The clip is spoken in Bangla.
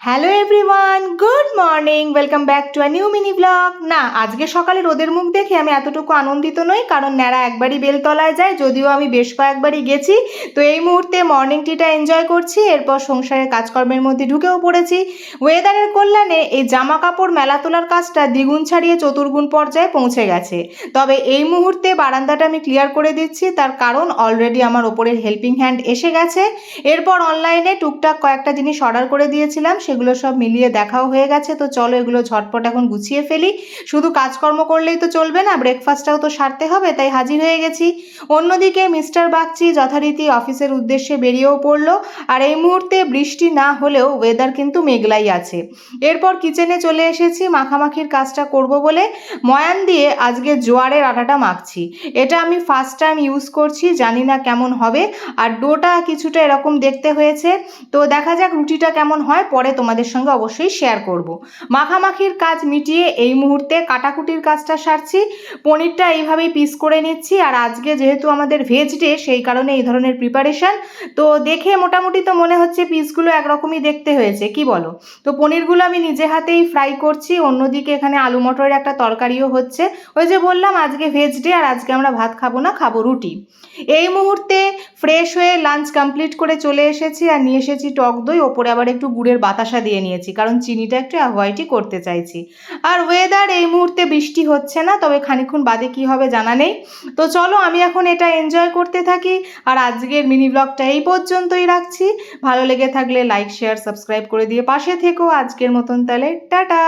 Hello everyone, good morning, welcome back to a new mini blog. না, আজকে সকালে রোদের মুখ দেখে আমি এতটুকু আনন্দিত নই, কারণ ন্যাড়া একবারই বেলতলায় যায়, যদিও আমি বেশ কয়েকবারই গেছি। তো এই মুহূর্তে মর্নিং টিটা এনজয় করছি, এরপর সংসারের কাজকর্মের মধ্যে ঢুকেও পড়েছি। ওয়েদারের কল্যাণে এই জামা কাপড় মেলা তোলার কাজটা দ্বিগুণ ছাড়িয়ে চতুর্গুণ পর্যায়ে পৌঁছে গেছে। তবে এই মুহূর্তে বারান্দাটা আমি ক্লিয়ার করে দিচ্ছি, তার কারণ অলরেডি আমার ওপরের হেল্পিং হ্যান্ড এসে গেছে। এরপর অনলাইনে টুকটাক কয়েকটা জিনিস অর্ডার করে দিয়েছিলাম, সেগুলো সব মিলিয়ে দেখাও হয়ে গেছে। তো চলো এগুলো ঝটপট এখন গুছিয়ে ফেলি। শুধু কাজকর্ম করলেই তো চলবে না, ব্রেকফাস্টটাও তো সারতে হবে, তাই হাজির হয়ে গেছি। অন্যদিকে মিস্টার বাগচি যথারীতি অফিসের উদ্দেশ্যে বেরিয়েও পড়লো। আর এই মুহূর্তে বৃষ্টি না হলেও ওয়েদার কিন্তু মেঘলাই আছে। এরপর কিচেনে চলে এসেছি মাখামাখির কাজটা করব বলে। ময়ান দিয়ে আজকে জোয়ারের আটাটা মাখছি। এটা আমি ফার্স্ট টাইম ইউজ করছি, জানি না কেমন হবে। আর ডোটা কিছুটা এরকম দেখতে হয়েছে। তো দেখা যাক রুটিটা কেমন হয়, পরে তোমাদের সঙ্গে অবশ্যই শেয়ার করব। মাখামাখির কাজ মিটিয়ে এই মুহূর্তে কাটাকুটির কাজটা সারছি। পনিরটা এইভাবেই পিস করে নিচ্ছি, আর আজকে যেহেতু আমাদের ভেজ ডে, সেই কারণে এই ধরনের প্রিপারেশন। তো দেখে মোটামুটি তো মনে হচ্ছে পিসগুলো একরকমই দেখতে হয়েছে, কি বলো? তো পনিরগুলো আমি নিজে হাতেই ফ্রাই করছি। অন্যদিকে এখানে আলু মটরের একটা তরকারিও হচ্ছে। ওই যে বললাম আজকে ভেজ ডে, আর আজকে আমরা ভাত খাবো না, খাবো রুটি। এই মুহূর্তে ফ্রেশ হয়ে লাঞ্চ কমপ্লিট করে চলে এসেছি, আর নিয়ে এসেছি টক দই, ওপরে আবার একটু গুড়ের বাতাসা দিয়ে নিয়েছি, কারণ চিনিটা একটু অ্যাভয়েডই করতে চাইছি। আর ওয়েদার এই মুহূর্তে বৃষ্টি হচ্ছে না, তবে খানিকক্ষণ বাদে কি হবে জানা নেই। তো চলো আমি এখন এটা এনজয় করতে থাকি। আর আজকের মিনি ব্লগটা এই পর্যন্তই রাখছি। ভালো লেগে থাকলে লাইক শেয়ার সাবস্ক্রাইব করে দিয়ে পাশে থেকো। আজকের মতন তাহলে টাটা।